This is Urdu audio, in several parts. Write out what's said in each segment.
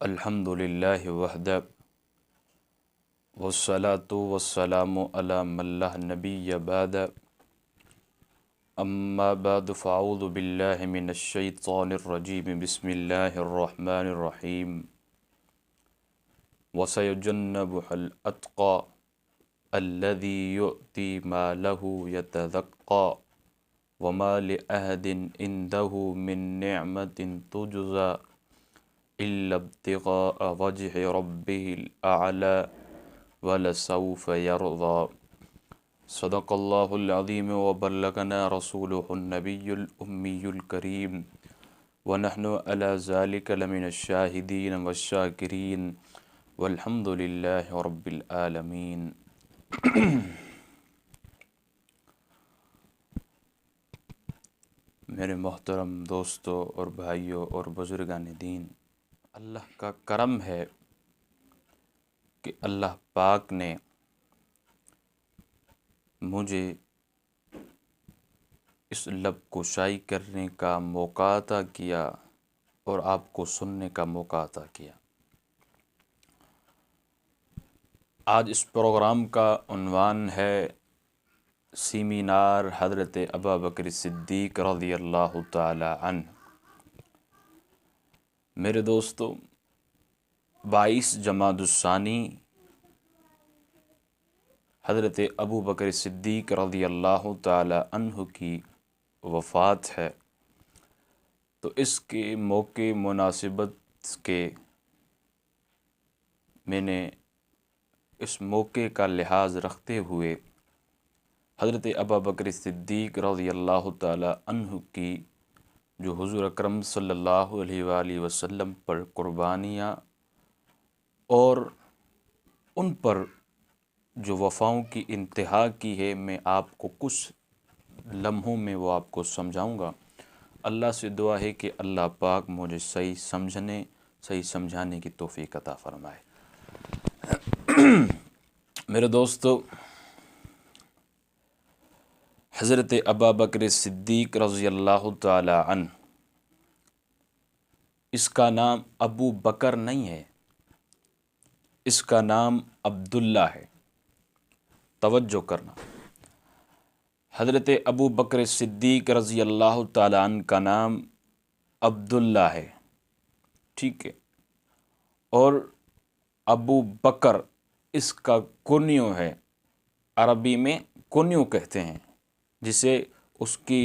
الحمد للہ وحدہ والصلاة والسلام علی من لا نبی بعد اما بعد فاعوذ باللہ من الشیطان الرجیم بسم اللہ الرحمن الرحیم وسيجنبها الأتقى الذي يؤتي ماله يتزكى وما لأحد عنده من نعمة تجزى إلا ابتغاء وجه ربه الأعلى ولسوف يرضى صدق الله العظيم وبلغنا رسوله النبي الأمي الكريم ونحن على ذلك لمن الشاهدين والشاكرين والحمد لله رب العالمين۔ میرے محترم دوستوں اور بھائیوں اور بزرگان دین، اللہ کا کرم ہے کہ اللہ پاک نے مجھے اس لب کشائی کرنے کا موقع عطا کیا اور آپ کو سننے کا موقع عطا کیا۔ آج اس پروگرام کا عنوان ہے سیمینار حضرت ابوبکر صدیق رضی اللہ تعالی عنہ۔ میرے دوستو، 22 جمادی الثانی حضرت ابوبکر صدیق رضی اللہ تعالی عنہ کی وفات ہے، تو اس کے موقع مناسبت کے میں نے اس موقع کا لحاظ رکھتے ہوئے حضرت ابوبکر صدیق رضی اللہ تعالی عنہ کی جو حضور اکرم صلی اللہ علیہ وآلہ وسلم پر قربانیاں اور ان پر جو وفاؤں کی انتہا کی ہے، میں آپ کو کچھ لمحوں میں وہ آپ کو سمجھاؤں گا۔ اللہ سے دعا ہے کہ اللہ پاک مجھے صحیح سمجھانے کی توفیق عطا فرمائے۔ میرے دوستو، حضرت ابوبکر صدیق رضی اللہ تعالی عنہ، اس کا نام ابو بکر نہیں ہے، اس کا نام عبداللہ ہے۔ توجہ کرنا، حضرت ابوبکر صدیق رضی اللہ تعالی عنہ کا نام عبداللہ ہے، ٹھیک ہے، اور ابو بکر اس کا کنیو ہے، عربی میں کنیو کہتے ہیں، جسے اس کی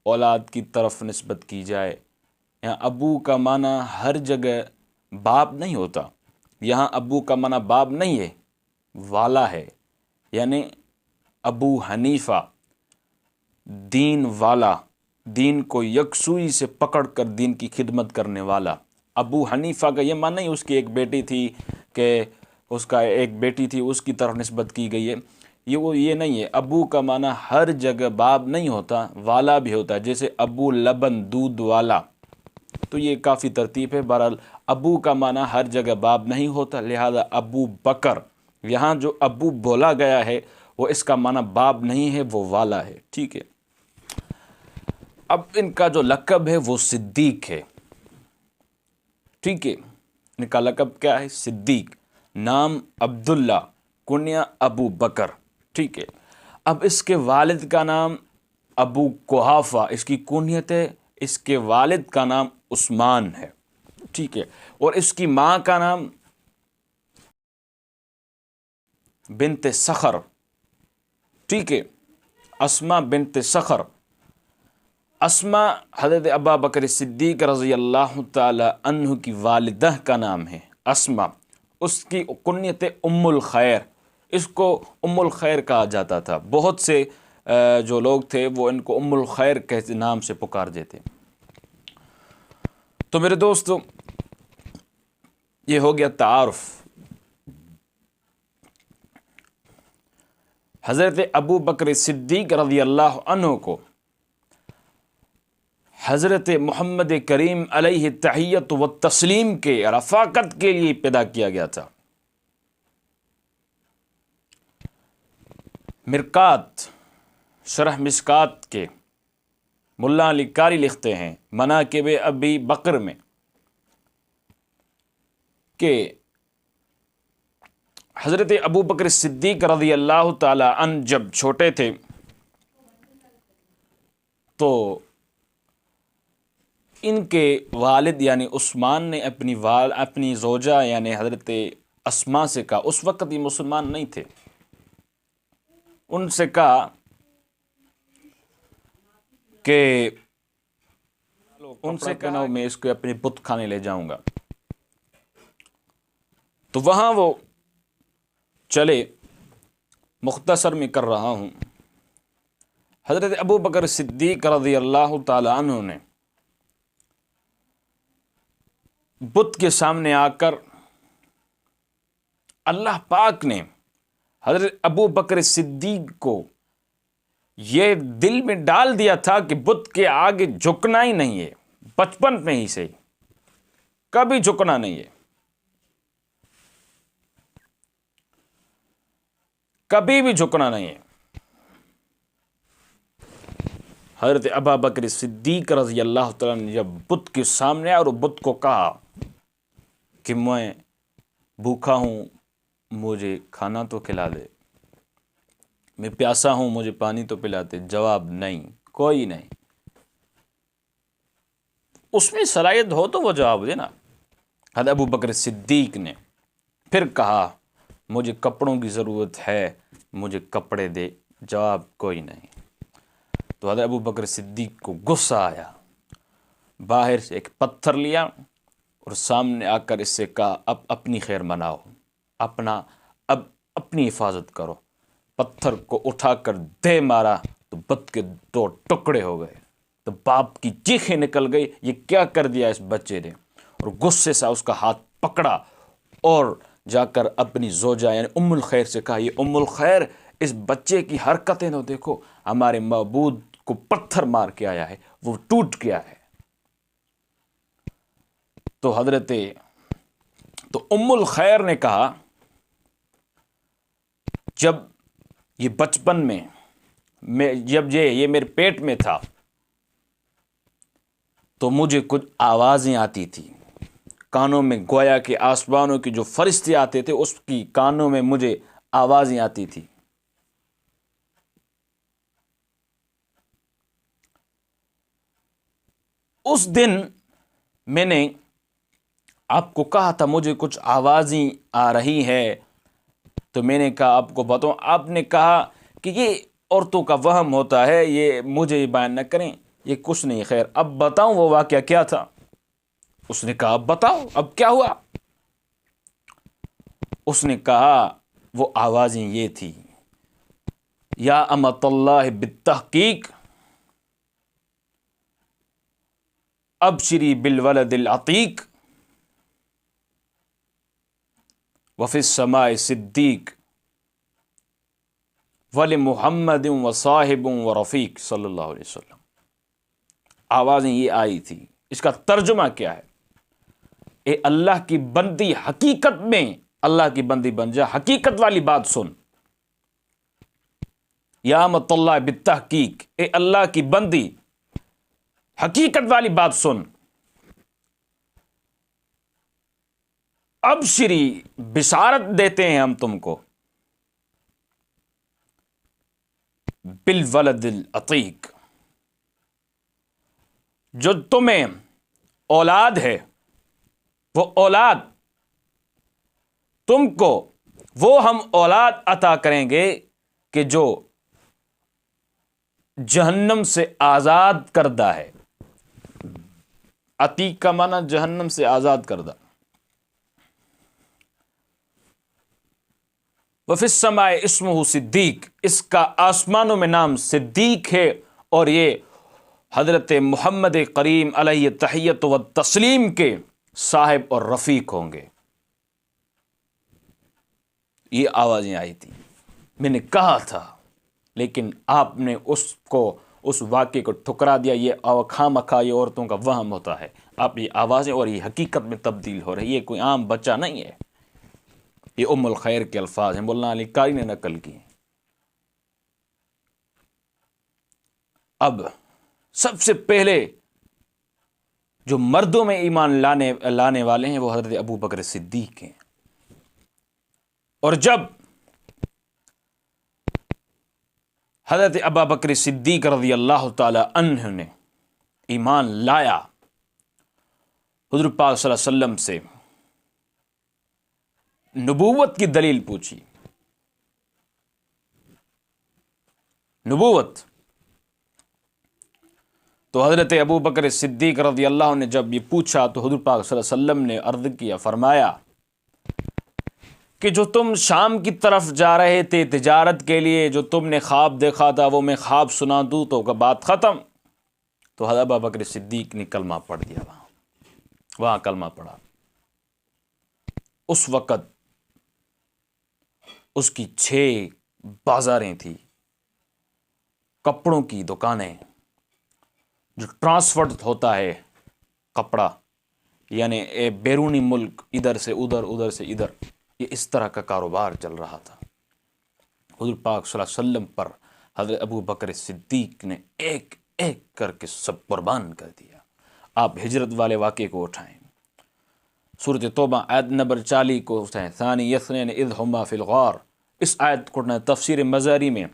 اولاد کی طرف نسبت کی جائے۔ یہاں ابو کا معنی ہر جگہ باپ نہیں ہوتا، یہاں ابو کا معنی باپ نہیں ہے، والا ہے، یعنی ابو حنیفہ دین والا، دین کو یکسوئی سے پکڑ کر دین کی خدمت کرنے والا۔ ابو حنیفہ کا یہ معنی نہیں اس کی ایک بیٹی تھی کہ اس کا ایک بیٹی تھی اس کی طرف نسبت کی گئی ہے، یہ نہیں ہے۔ ابو کا معنی ہر جگہ باپ نہیں ہوتا، والا بھی ہوتا ہے، جیسے ابو لبن دودھ والا، تو یہ کافی ترتیب ہے۔ بہرحال ابو کا معنی ہر جگہ باپ نہیں ہوتا، لہذا ابو بکر یہاں جو ابو بولا گیا ہے وہ اس کا معنی باپ نہیں ہے، وہ والا ہے، ٹھیک ہے۔ اب ان کا جو لقب ہے وہ صدیق ہے، ٹھیک ہے، ان کا لقب کیا ہے؟ صدیق، نام عبداللہ، کنیہ ابو بکر، ٹھیک ہے۔ اب اس کے والد کا نام ابو قحافہ، اس کی کنیت ہے، اس کے والد کا نام عثمان ہے، ٹھیک ہے، اور اس کی ماں کا نام بنت صخر، ٹھیک ہے، اسماء بنت صخر۔ اسماء حضرت ابوبکر صدیق رضی اللہ تعالی عنہ کی والدہ کا نام ہے اسماء، اس کی کنیت ام الخیر، اس کو ام الخیر کہا جاتا تھا۔ بہت سے جو لوگ تھے وہ ان کو ام الخیر کے نام سے پکار دیتے۔ تو میرے دوستو، یہ ہو گیا تعارف۔ حضرت ابوبکر صدیق رضی اللہ عنہ کو حضرت محمد کریم علیہ تحیت و تسلیم کے رفاقت کے لیے پیدا کیا گیا تھا۔ مرکات، شرح مشکات کے ملا علی قاری لکھتے ہیں مناقب ابی بکر میں کہ حضرت ابو بکر صدیق رضی اللہ تعالی عنہ جب چھوٹے تھے تو ان کے والد یعنی عثمان نے اپنی زوجہ یعنی حضرت اسماء سے کہا، اس وقت یہ مسلمان نہیں تھے، ان سے کہا کہ ان سے کہنا میں اس کو اپنے بت خانے لے جاؤں گا. تو وہاں وہ چلے. مختصر میں کر رہا ہوں، حضرت ابو بکر صدیق رضی اللہ تعالی عنہ نے بت کے سامنے آ کر اللہ پاک نے حضرت ابو بکر صدیق کو یہ دل میں ڈال دیا تھا کہ بت کے آگے جھکنا ہی نہیں ہے، بچپن میں ہی سے کبھی جھکنا نہیں ہے، کبھی بھی جھکنا نہیں ہے. حضرت ابو بکر صدیق رضی اللہ تعالیٰ نے جب بت کے سامنے آیا اور بت کو کہا کہ میں بھوکا ہوں، مجھے کھانا تو کھلا دے، میں پیاسا ہوں، مجھے پانی تو پلا دے، جواب نہیں، کوئی نہیں. اس میں صلاحیت ہو تو وہ جواب دے نا. حضرت ابو بکر صدیق نے پھر کہا مجھے کپڑوں کی ضرورت ہے، مجھے کپڑے دے، جواب کوئی نہیں. تو حضرت ابو بکر صدیق کو غصہ آیا، باہر سے ایک پتھر لیا اور سامنے آ کر اس سے کہا اب اپنی خیر مناؤ، اب اپنی حفاظت کرو. پتھر کو اٹھا کر دے مارا تو بت کے 2 ٹکڑے ہو گئے. تو باپ کی چیخیں نکل گئی، یہ کیا کر دیا اس بچے نے، اور غصے سے اس کا ہاتھ پکڑا اور جا کر اپنی زوجہ یعنی ام الخیر سے کہا یہ ام الخیر اس بچے کی حرکتیں نہ دیکھو، ہمارے معبود کو پتھر مار کے آیا ہے، وہ ٹوٹ گیا ہے. تو ام الخیر نے کہا جب یہ بچپن میں جب یہ میرے پیٹ میں تھا تو مجھے کچھ آوازیں آتی تھی کانوں میں، گویا کہ آسمانوں کے جو فرشتے آتے تھے اس کی کانوں میں مجھے آوازیں آتی تھی. اس دن میں نے آپ کو کہا تھا مجھے کچھ آوازیں آ رہی ہے، تو میں نے کہا آپ کو بتاؤں، آپ نے کہا کہ یہ عورتوں کا وہم ہوتا ہے، یہ مجھے یہ بیان نہ کریں، یہ کچھ نہیں. خیر اب بتاؤں وہ واقعہ کیا تھا. اس نے کہا اب بتاؤ اب کیا ہوا. اس نے کہا وہ آوازیں یہ تھی یا امۃ اللہ بالتحقیق ابشری بالولد العتیق وفی السماء صدیق ولمحمد وصاحب ورفیق صلی اللہ علیہ وسلم. آوازیں یہ آئی تھی. اس کا ترجمہ کیا ہے؟ اے اللہ کی بندی، حقیقت میں اللہ کی بندی بن جا، حقیقت والی بات سن. یا امۃ اللہ بالتحقیق، اے اللہ کی بندی حقیقت والی بات سن. ابشری، بشارت دیتے ہیں ہم تم کو، بالولد العتیق، جو تمہیں اولاد ہے، وہ اولاد تم کو وہ ہم اولاد عطا کریں گے کہ جو جہنم سے آزاد کردہ ہے. عتیق کا معنی جہنم سے آزاد کردہ. وفی السماء اسمہ صدیق، اس کا آسمانوں میں نام صدیق ہے، اور یہ حضرت محمد کریم علیہ تحیت و تسلیم کے صاحب اور رفیق ہوں گے. یہ آوازیں آئی تھی. میں نے کہا تھا لیکن آپ نے اس واقعے کو ٹھکرا دیا. یہ خامخواہ یہ عورتوں کا وہم ہوتا ہے. آپ یہ آوازیں اور یہ حقیقت میں تبدیل ہو رہی ہے. یہ کوئی عام بچہ نہیں ہے، یہ ام الخیر کے الفاظ ہیں، مولانا علی قاری نے نقل کی. اب سب سے پہلے جو مردوں میں ایمان لانے والے ہیں وہ حضرت ابو بکر صدیق ہیں. اور جب حضرت ابو بکر صدیق رضی اللہ تعالی عنہ نے ایمان لایا، حضور پاک صلی اللہ علیہ وسلم سے نبوت کی دلیل پوچھی. نبوت تو حضرت ابو بکر صدیق رضی اللہ عنہ نے جب یہ پوچھا تو حضور پاک صلی اللہ علیہ وسلم نے عرض کیا، فرمایا کہ جو تم شام کی طرف جا رہے تھے تجارت کے لیے، جو تم نے خواب دیکھا تھا وہ میں خواب سنا دوں تو بات ختم. تو حضرت ابو بکر صدیق نے کلمہ پڑھ دیا، وہاں کلمہ پڑھا. اس وقت اس کی 6 بازاریں تھیں، کپڑوں کی دکانیں، جو ٹرانسفر ہوتا ہے کپڑا، یعنی بیرونی ملک ادھر سے ادھر، ادھر سے ادھر، یہ اس طرح کا کاروبار چل رہا تھا. حضور پاک صلی اللہ علیہ وسلم پر حضرت ابو بکر صدیق نے ایک ایک کر کے سب قربان کر دیا. آپ ہجرت والے واقعے کو اٹھائیں، سورۃ توبہ آیت نمبر 40 کو اٹھائیں. ثانی یثنین اذ ہما فی الغار، اس آیت کو اٹھائیں. تفسیر مزاری میں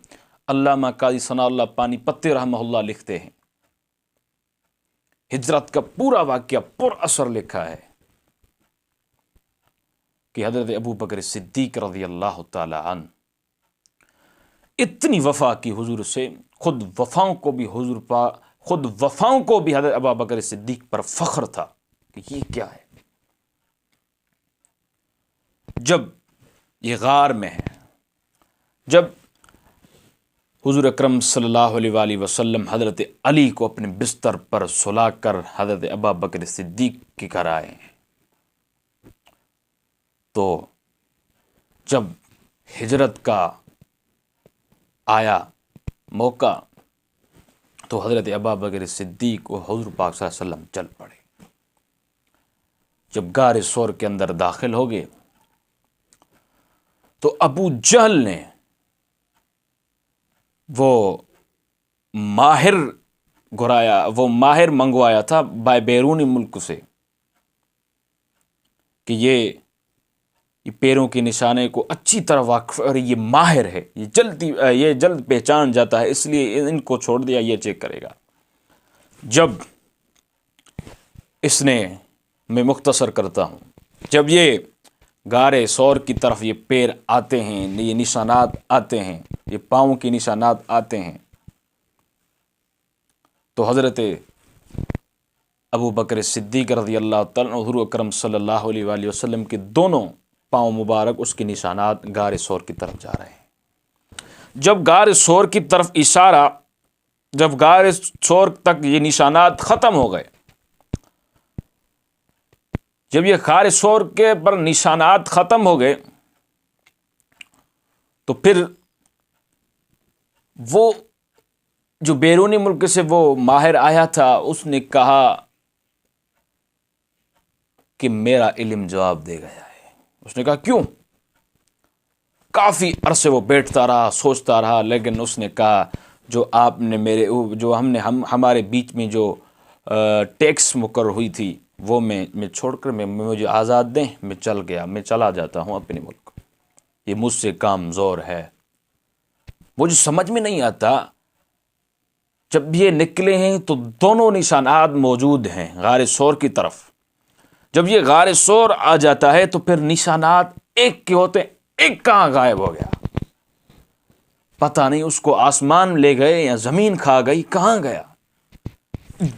علامہ قاضی ثناء اللہ پانی پتی رحمہ اللہ لکھتے ہیں، ہجرت کا پورا واقعہ پر اثر لکھا ہے کہ حضرت ابو بکر صدیق رضی اللہ تعالی عنہ اتنی وفا کی حضور سے، خود وفاؤں کو بھی حضرت ابو بکر صدیق پر فخر تھا کہ یہ کیا ہے. جب یہ غار میں ہے، جب حضور اکرم صلی اللہ علیہ وآلہ وسلم حضرت علی کو اپنے بستر پر سلا کر حضرت ابو بکر صدیق کے گھر آئے، تو جب ہجرت کا آیا موقع تو حضرت ابو بکر صدیق و حضور پاک صلی اللہ علیہ وسلم چل پڑے. جب غار ثور کے اندر داخل ہو گئے تو ابو جہل نے وہ ماہر منگوایا تھا بیرونی ملک سے کہ یہ پیروں کے نشانے کو اچھی طرح واقف، اور یہ ماہر ہے، یہ جلد پہچان جاتا ہے، اس لیے ان کو چھوڑ دیا، یہ چیک کرے گا. جب اس نے، میں مختصر کرتا ہوں، جب یہ غار ثور کی طرف یہ پیر آتے ہیں، یہ نشانات آتے ہیں، یہ پاؤں کے نشانات آتے ہیں، تو حضرت ابو بکر صدیق رضی اللہ تعالیٰ عنہ حضور اکرم صلی اللہ علیہ وآلہ وسلم کے دونوں پاؤں مبارک اس کے نشانات غار ثور کی طرف جا رہے ہیں. جب غار ثور کی طرف اشارہ، جب غار ثور تک یہ نشانات ختم ہو گئے، جب یہ غار ثور کے پر نشانات ختم ہو گئے تو پھر وہ جو بیرونی ملک سے وہ ماہر آیا تھا، اس نے کہا کہ میرا علم جواب دے گیا ہے. اس نے کہا کیوں؟ کافی عرصے وہ بیٹھتا رہا، سوچتا رہا، لیکن اس نے کہا جو آپ نے ہمارے بیچ میں جو ٹیکس مقرر ہوئی تھی وہ میں چھوڑ کر مجھے آزاد دیں، میں چلا جاتا ہوں اپنے ملک. یہ مجھ سے کامزور ہے. مجھے سمجھ میں نہیں آتا، جب یہ نکلے ہیں تو دونوں نشانات موجود ہیں غار ثور کی طرف. جب یہ غار ثور آ جاتا ہے تو پھر نشانات ایک کے ہوتے، ایک کہاں غائب ہو گیا، پتہ نہیں اس کو آسمان لے گئے یا زمین کھا گئی، کہاں گیا.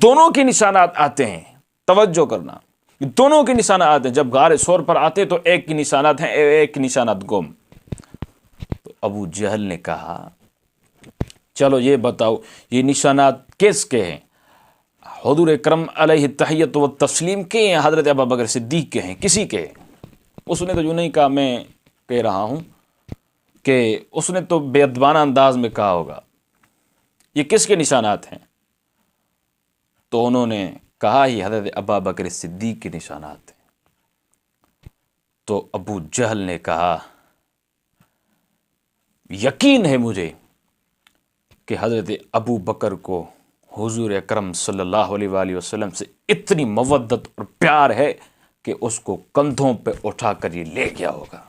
دونوں کے نشانات آتے ہیں، توجہ کرنا، دونوں کے نشانات آتے ہیں. جب غار ثور پر آتے تو ایک کے نشانات ہیں، ایک کے نشانات گم. تو ابو جہل نے کہا چلو یہ بتاؤ یہ نشانات کس کے ہیں؟ حضور اکرم علیہ التحیت و تسلیم کے ہیں، حضرت ابو بکر صدیق کے ہیں، کسی کے؟ اس نے تو جو نہیں کہا، میں کہہ رہا ہوں کہ اس نے تو بے ادبانہ انداز میں کہا ہوگا یہ کس کے نشانات ہیں. تو انہوں نے کہا یہ حضرت ابو بکر صدیق کے نشانات ہیں. تو ابو جہل نے کہا یقین ہے مجھے کہ حضرت ابو بکر کو حضور اکرم صلی اللہ علیہ وآلہ وسلم سے اتنی مودت اور پیار ہے کہ اس کو کندھوں پہ اٹھا کر یہ لے گیا ہوگا۔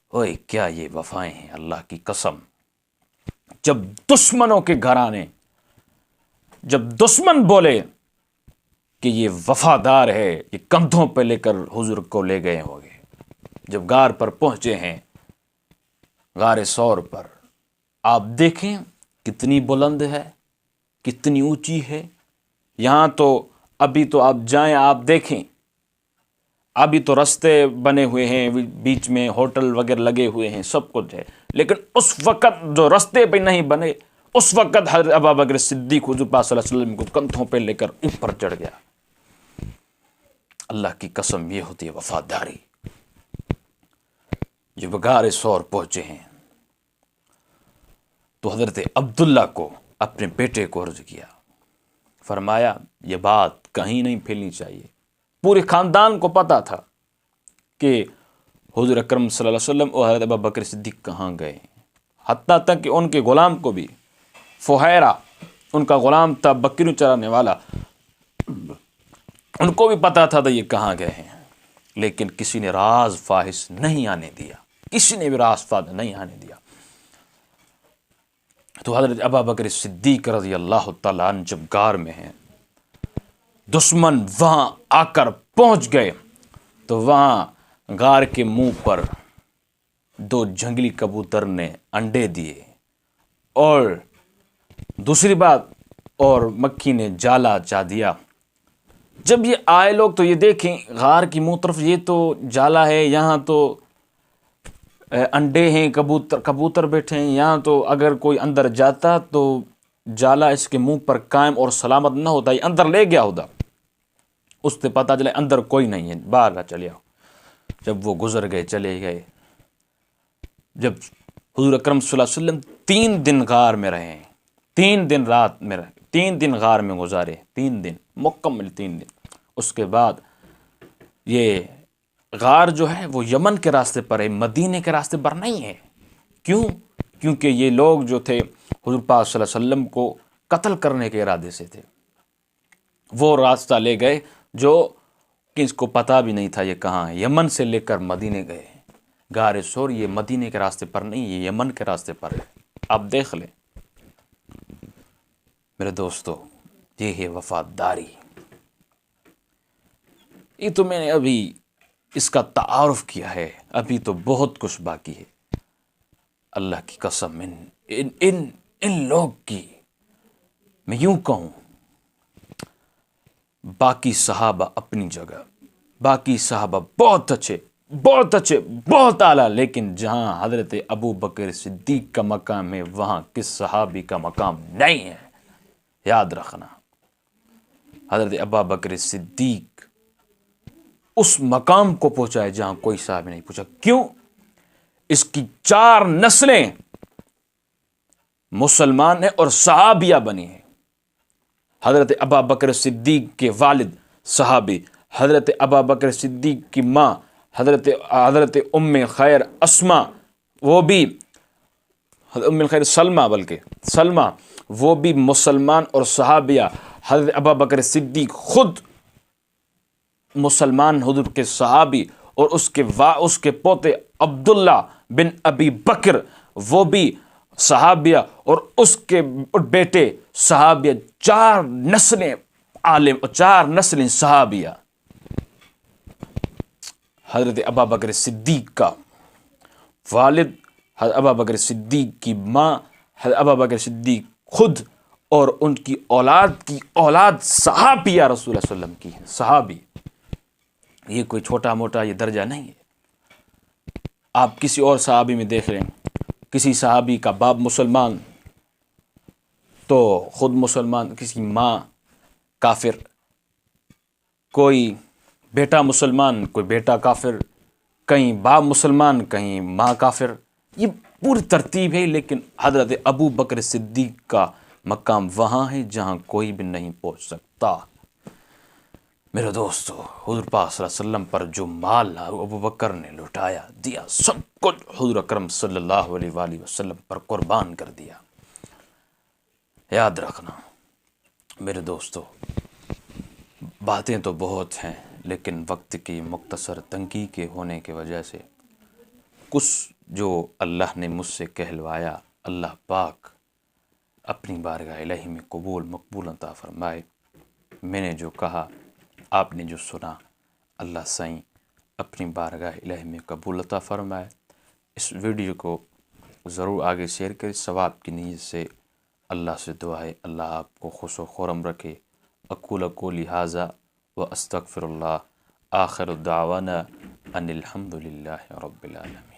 اوئے کیا یہ وفائیں ہیں اللہ کی قسم! جب دشمنوں کے گھرانے، جب دشمن بولے کہ یہ وفادار ہے، یہ کندھوں پہ لے کر حضور کو لے گئے ہوں گے، جب غار پر پہنچے ہیں، غار ثور پر، آپ دیکھیں کتنی بلند ہے، کتنی اونچی ہے۔ یہاں تو ابھی تو آپ جائیں، آپ دیکھیں، ابھی تو رستے بنے ہوئے ہیں، بیچ میں ہوٹل وغیرہ لگے ہوئے ہیں، سب کچھ ہے، لیکن اس وقت جو رستے پہ نہیں بنے، اس وقت حضرت ابوبکر صدیق حضور پاک صلی اللہ علیہ وسلم کو کندھوں پہ لے کر اوپر چڑھ گیا۔ اللہ کی قسم، یہ ہوتی ہے وفاداری۔ جب غار ثور پہنچے ہیں تو حضرت عبداللہ کو، اپنے بیٹے کو عرض کیا، فرمایا یہ بات کہیں نہیں پھیلنی چاہیے۔ پورے خاندان کو پتا تھا کہ حضور اکرم صلی اللہ علیہ وسلم اور حضرت ابوبکر صدیق کہاں گئے ہیں، حتیٰ تک کہ ان کے غلام کو بھی، فہیرہ ان کا غلام تھا، بکریوں چرانے والا، ان کو بھی پتا تھا یہ کہاں گئے ہیں، لیکن کسی نے راز فاحش نہیں آنے دیا، کسی نے بھی راز فاحش نہیں آنے دیا۔ تو حضرت ابوبکر صدیق رضی اللہ تعالیٰ عنہ جب غار میں ہیں، دشمن وہاں آ کر پہنچ گئے تو وہاں غار کے منہ پر 2 جنگلی کبوتر نے انڈے دیے، اور دوسری بات، اور مکھی نے جالا چا دیا۔ جب یہ آئے لوگ تو یہ دیکھیں غار کی منہ طرف یہ تو جالا ہے، یہاں تو انڈے ہیں، کبوتر بیٹھے ہیں، یہاں تو اگر کوئی اندر جاتا تو جالا اس کے منہ پر قائم اور سلامت نہ ہوتا، یہ اندر لے گیا ہوتا۔ اس سے پتہ چلے اندر کوئی نہیں ہے، باہر چلے آؤ۔ جب وہ گزر گئے، چلے گئے، جب حضور اکرم صلی اللہ علیہ وسلم 3 دن غار میں رہے، 3 دن رات میں رہے، 3 دن غار میں گزارے، 3 دن مکمل 3 دن۔ اس کے بعد یہ غار جو ہے وہ یمن کے راستے پر ہے، مدینے کے راستے پر نہیں ہے۔ کیوں؟ کیونکہ یہ لوگ جو تھے حضور پاک صلی اللہ علیہ وسلم کو قتل کرنے کے ارادے سے تھے، وہ راستہ لے گئے جو کہ اس کو پتہ بھی نہیں تھا یہ کہاں ہے، یمن سے لے کر مدینے گئے۔ غار ثور یہ مدینے کے راستے پر نہیں، یہ یمن کے راستے پر ہے، آپ دیکھ لیں میرے دوستو، یہ ہے وفاداری۔ یہ تو میں نے ابھی اس کا تعارف کیا ہے، ابھی تو بہت کچھ باقی ہے۔ اللہ کی قسم، ان لوگ کی میں یوں کہوں، باقی صحابہ اپنی جگہ، باقی صحابہ بہت اچھے، بہت اچھے، بہت اعلیٰ، لیکن جہاں حضرت ابوبکر صدیق کا مقام ہے وہاں کس صحابی کا مقام نہیں ہے، یاد رکھنا۔ حضرت ابوبکر صدیق اس مقام کو پہنچا ہے جہاں کوئی صحابی نہیں پہنچا۔ کیوں؟ اس کی 4 نسلیں مسلمان ہیں اور صحابیہ بنی ہیں۔ حضرت ابوبکر صدیق کے والد صحابی، حضرت ابوبکر صدیق کی ماں حضرت ام خیر اسما، وہ بھی ام خیر سلمہ وہ بھی مسلمان اور صحابیہ۔ حضرت ابوبکر صدیق خود مسلمان حضور کے صحابی، اور اس کے پوتے عبداللہ بن ابی بکر وہ بھی صحابیہ، اور اس کے بیٹے صحابیہ، 4 نسلیں عالم اور 4 نسلیں صحابیہ۔ حضرت ابوبکر صدیق کا والد، حضرت ابوبکر صدیق کی ماں، حضرت ابوبکر صدیق خود، اور ان کی اولاد صحابیہ رسول اللہ صلی اللہ علیہ وسلم کی ہیں، صحابی۔ یہ کوئی چھوٹا موٹا یہ درجہ نہیں ہے۔ آپ کسی اور صحابی میں دیکھ رہے ہیں، کسی صحابی کا باپ مسلمان تو خود مسلمان، کسی ماں کافر، کوئی بیٹا مسلمان، کوئی بیٹا کافر، کہیں باپ مسلمان، کہیں ماں کافر، یہ پوری ترتیب ہے۔ لیکن حضرت ابوبکر صدیق کا مقام وہاں ہے جہاں کوئی بھی نہیں پہنچ سکتا۔ میرے دوستو، حضور پاک صلی اللہ علیہ وسلم پر جو مال ابوبکر نے لٹایا دیا، سب کچھ حضور اکرم صلی اللہ علیہ وآلہ وسلم پر قربان کر دیا۔ یاد رکھنا میرے دوستو، باتیں تو بہت ہیں لیکن وقت کی مختصر تنگی کے ہونے کی وجہ سے کچھ جو اللہ نے مجھ سے کہلوایا اللہ پاک اپنی بارگاہ الہی میں قبول مقبول عطا فرمائے۔ میں نے جو کہا آپ نے جو سنا، اللہ سائیں اپنی بارگاہ الہی میں قبول عطا فرمائے۔ اس ویڈیو کو ضرور آگے شیئر کریں، ثواب کی نیت سے اللہ سے دعا ہے اللہ آپ کو خوش و خرم رکھے۔ اقول قولی ھذا واستغفر اللہ، آخر دعوانا ان الحمد للہ رب العالمین۔